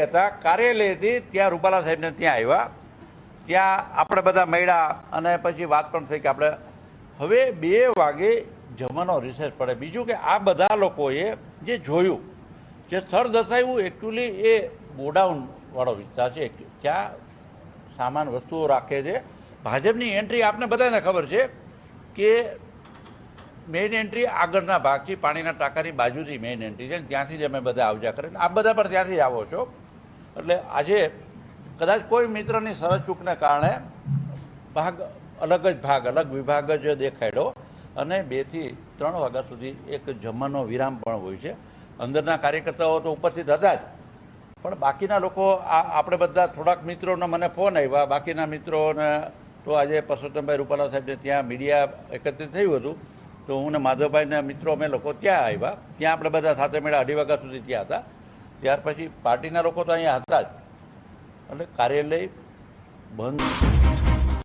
હતા, કાર્યાલયથી ત્યાં રૂપાલા સાહેબને ત્યાં આવ્યા, ત્યાં આપણે બધા મળ્યા અને પછી વાત પણ થઈ કે આપણે હવે 2 વાગે જમવાનો રિસેસ પડે. બીજું કે આ બધા લોકોએ જે જોયું, જે સ્થળ દર્શાવ્યું, એકચ્યુઅલી એ ગોડાઉનવાળો વિસ્તાર છે, ત્યાં સામાન વસ્તુઓ રાખે છે. ભાજપની એન્ટ્રી આપને બધાને ખબર છે કે મેઇન એન્ટ્રી આગળના ભાગથી પાણીના ટાંકાની બાજુથી મેઇન એન્ટ્રી છે, ત્યાંથી જ અમે બધા આવજા કરે. આપ બધા પણ ત્યાંથી જ આવો છો. એટલે આજે કદાચ કોઈ મિત્રની સરચૂકને કારણે અલગ વિભાગ જ દેખાડ્યો અને 2 થી 3 વાગ્યા સુધી એક જમવાનો વિરામ પણ હોય છે. અંદરના કાર્યકર્તાઓ તો ઉપસ્થિત હતા જ, પણ બાકીના લોકો આપણે બધા થોડાક મિત્રોને મને ફોન આવ્યા, બાકીના મિત્રોને તો આજે પરસોત્તમભાઈ રૂપાલા સાહેબને ત્યાં મીડિયા એકત્રિત થયું હતું, તો હું ને માધવભાઈના મિત્રો અમે લોકો ત્યાં આવ્યા. ત્યાં આપણે બધા સાથે મળ્યા, 2:30 વાગ્યા સુધી ત્યાં હતા. ત્યાર પછી પાર્ટીના લોકો તો અહીંયા હતા જ, એટલે કાર્યાલય બંધ.